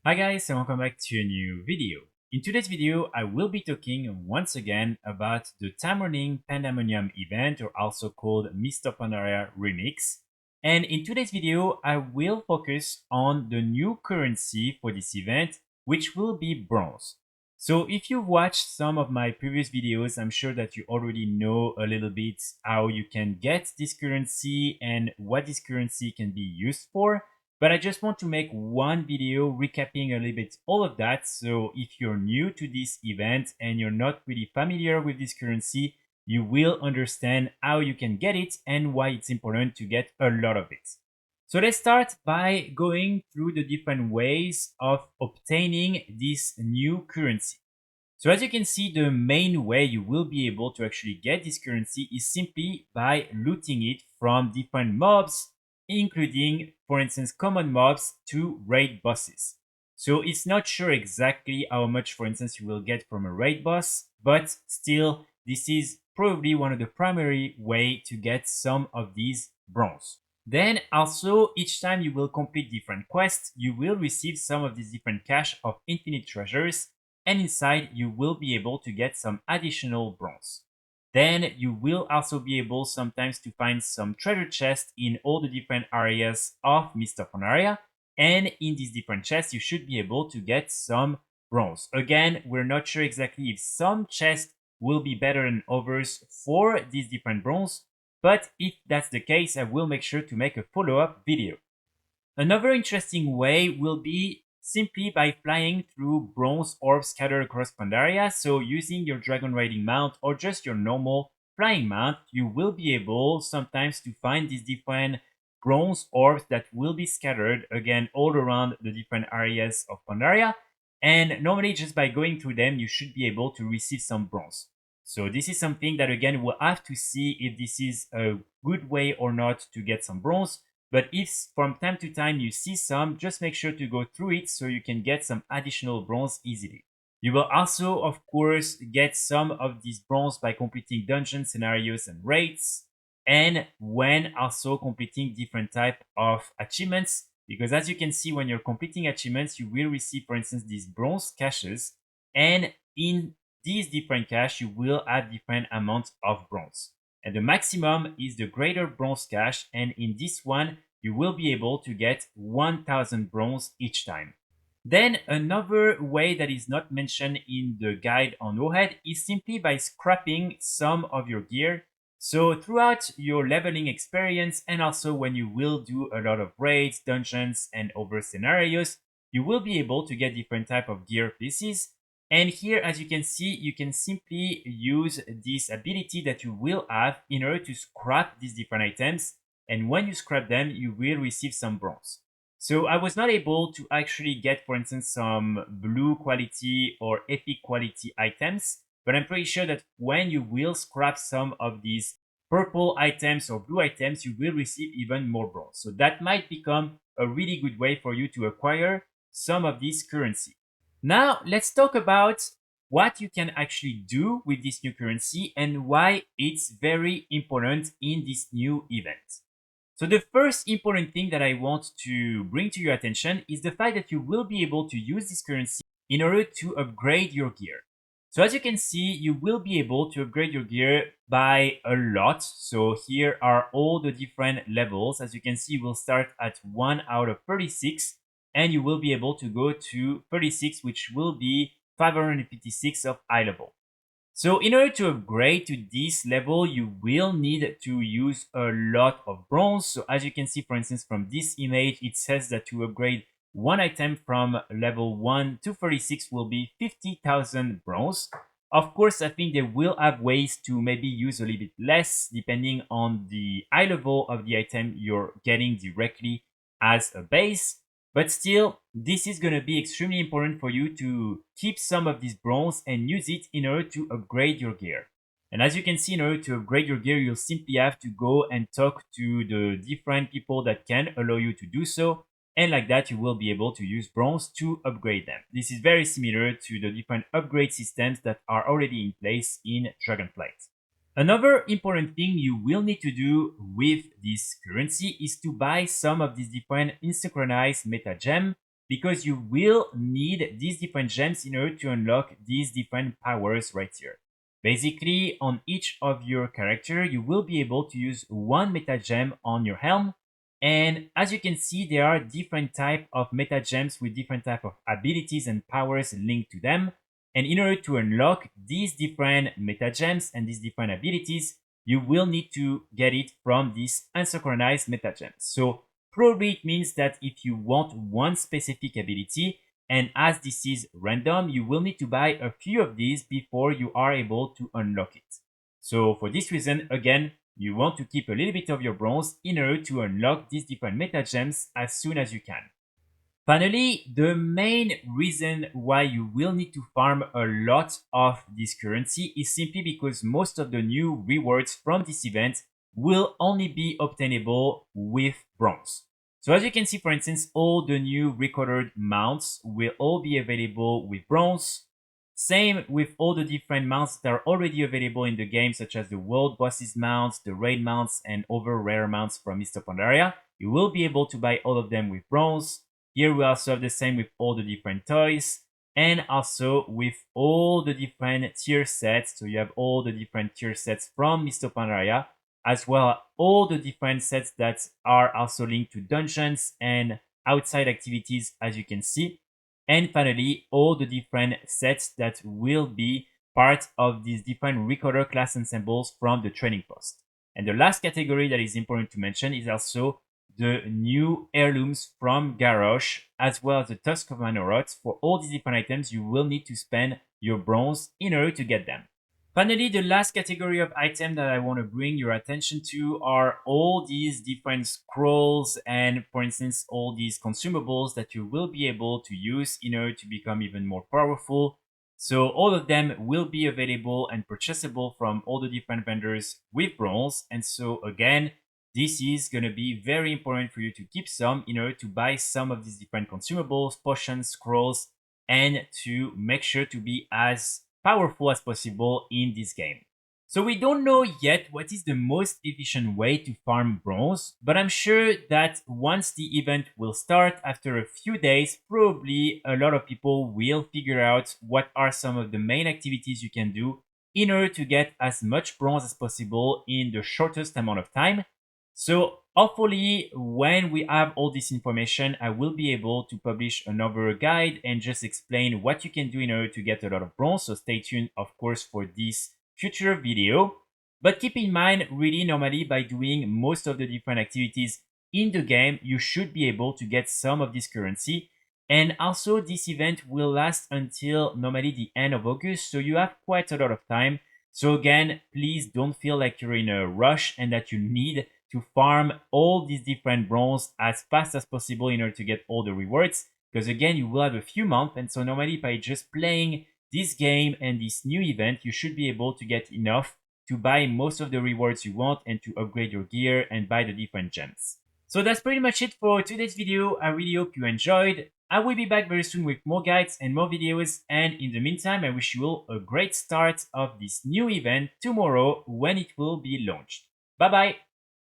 Hi guys and welcome back to a new video. In today's video, I will be talking once again about the Timerunning Pandamonium event, or also called Mr. Pandaria Remix. And in today's video, I will focus on the new currency for this event, which will be bronze. So if you've watched some of my previous videos, I'm sure that you already know a little bit how you can get this currency and what this currency can be used for. But I just want to make one video recapping a little bit all of that. So if you're new to this event and you're not really familiar with this currency, you will understand how you can get it and why it's important to get a lot of it. So let's start by going through the different ways of obtaining this new currency. So as you can see, the main way you will be able to actually get this currency is simply by looting it from different mobs, including, for instance, common mobs to raid bosses. So it's not sure exactly how much, for instance, you will get from a raid boss, but still, this is probably one of the primary way to get some of these bronze. Then also, each time you will complete different quests, you will receive some of these different cache of infinite treasures, and inside you will be able to get some additional bronze. Then you will also be able sometimes to find some treasure chests in all the different areas of Mr. Pandaria, and in these different chests you should be able to get some bronze. Again, we're not sure exactly if some chests will be better than others for these different bronze, but if that's the case, I will make sure to make a follow-up video. Another interesting way will be simply by flying through bronze orbs scattered across Pandaria. So using your dragon riding mount or just your normal flying mount, you will be able sometimes to find these different bronze orbs that will be scattered again all around the different areas of Pandaria. And normally just by going through them, you should be able to receive some bronze. So this is something that again, we'll have to see if this is a good way or not to get some bronze. But if from time to time you see some, just make sure to go through it so you can get some additional bronze easily. You will also, of course, get some of these bronze by completing dungeon scenarios and raids, and when also completing different type of achievements. Because as you can see, when you're completing achievements, you will receive, for instance, these bronze caches, and in these different caches, you will have different amounts of bronze. And the maximum is the greater bronze cache, and in this one, you will be able to get 1000 bronze each time. Then another way that is not mentioned in the guide on WoW is simply by scrapping some of your gear. So throughout your leveling experience, and also when you will do a lot of raids, dungeons, and other scenarios, you will be able to get different type of gear pieces. And here, as you can see, you can simply use this ability that you will have in order to scrap these different items. And when you scrap them, you will receive some bronze. So I was not able to actually get, for instance, some blue quality or epic quality items, but I'm pretty sure that when you will scrap some of these purple items or blue items, you will receive even more bronze. So that might become a really good way for you to acquire some of this currency. Now, let's talk about what you can actually do with this new currency and why it's very important in this new event. So the first important thing that I want to bring to your attention is the fact that you will be able to use this currency in order to upgrade your gear. So as you can see, you will be able to upgrade your gear by a lot. So here are all the different levels. As you can see, we'll start at 1 out of 36, and you will be able to go to 36, which will be 556 of high level. So in order to upgrade to this level, you will need to use a lot of bronze. So as you can see, for instance, from this image, it says that to upgrade one item from level 1 to 36 will be 50,000 bronze. Of course, I think they will have ways to maybe use a little bit less depending on the high level of the item you're getting directly as a base. But still, this is going to be extremely important for you to keep some of this bronze and use it in order to upgrade your gear. And as you can see, in order to upgrade your gear, you'll simply have to go and talk to the different people that can allow you to do so. And like that, you will be able to use bronze to upgrade them. This is very similar to the different upgrade systems that are already in place in Dragonflight. Another important thing you will need to do with this currency is to buy some of these different Asynchronized meta gem. because you will need these different gems in order to unlock these different powers right here. Basically, on each of your character, you will be able to use one meta gem on your helm. And as you can see, there are different type of meta gems with different type of abilities and powers linked to them. And in order to unlock these different meta gems and these different abilities, you will need to get it from these unsynchronized meta gems. So probably it means that if you want one specific ability, and as this is random, you will need to buy a few of these before you are able to unlock it. So for this reason, again, you want to keep a little bit of your bronze in order to unlock these different meta gems as soon as you can. Finally, the main reason why you will need to farm a lot of this currency is simply because most of the new rewards from this event will only be obtainable with bronze. So as you can see, for instance, all the new recorded mounts will all be available with bronze. Same with all the different mounts that are already available in the game, such as the world bosses mounts, the raid mounts, and other rare mounts from Mr. Pandaria. You will be able to buy all of them with bronze. Here we also have the same with all the different toys and also with all the different tier sets. So you have all the different tier sets from Mr. Pandaria, as well as all the different sets that are also linked to dungeons and outside activities, as you can see. And finally, all the different sets that will be part of these different recorder class ensembles from the training post. And the last category that is important to mention is also the new heirlooms from Garrosh, as well as the Tusk of Manoroth. For all these different items, you will need to spend your bronze in order to get them. Finally, the last category of item that I want to bring your attention to are all these different scrolls and, for instance, all these consumables that you will be able to use in order to become even more powerful. So all of them will be available and purchasable from all the different vendors with bronze. And so again, this is going to be very important for you to keep some in order to buy some of these different consumables, potions, scrolls, and to make sure to be as powerful as possible in this game. So we don't know yet what is the most efficient way to farm bronze, but I'm sure that once the event will start after a few days, probably a lot of people will figure out what are some of the main activities you can do in order to get as much bronze as possible in the shortest amount of time. So hopefully when we have all this information, I will be able to publish another guide and just explain what you can do in order to get a lot of bronze. So stay tuned, of course, for this future video. But keep in mind, really normally by doing most of the different activities in the game, you should be able to get some of this currency. And also this event will last until normally the end of August. So you have quite a lot of time. So again, please don't feel like you're in a rush and that you need to farm all these different bronze as fast as possible in order to get all the rewards, because again you will have a few months, and so normally by just playing this game and this new event you should be able to get enough to buy most of the rewards you want and to upgrade your gear and buy the different gems. So that's pretty much it for today's video. I really hope you enjoyed. I will be back very soon with more guides and more videos, and in the meantime I wish you all a great start of this new event tomorrow when it will be launched. Bye bye!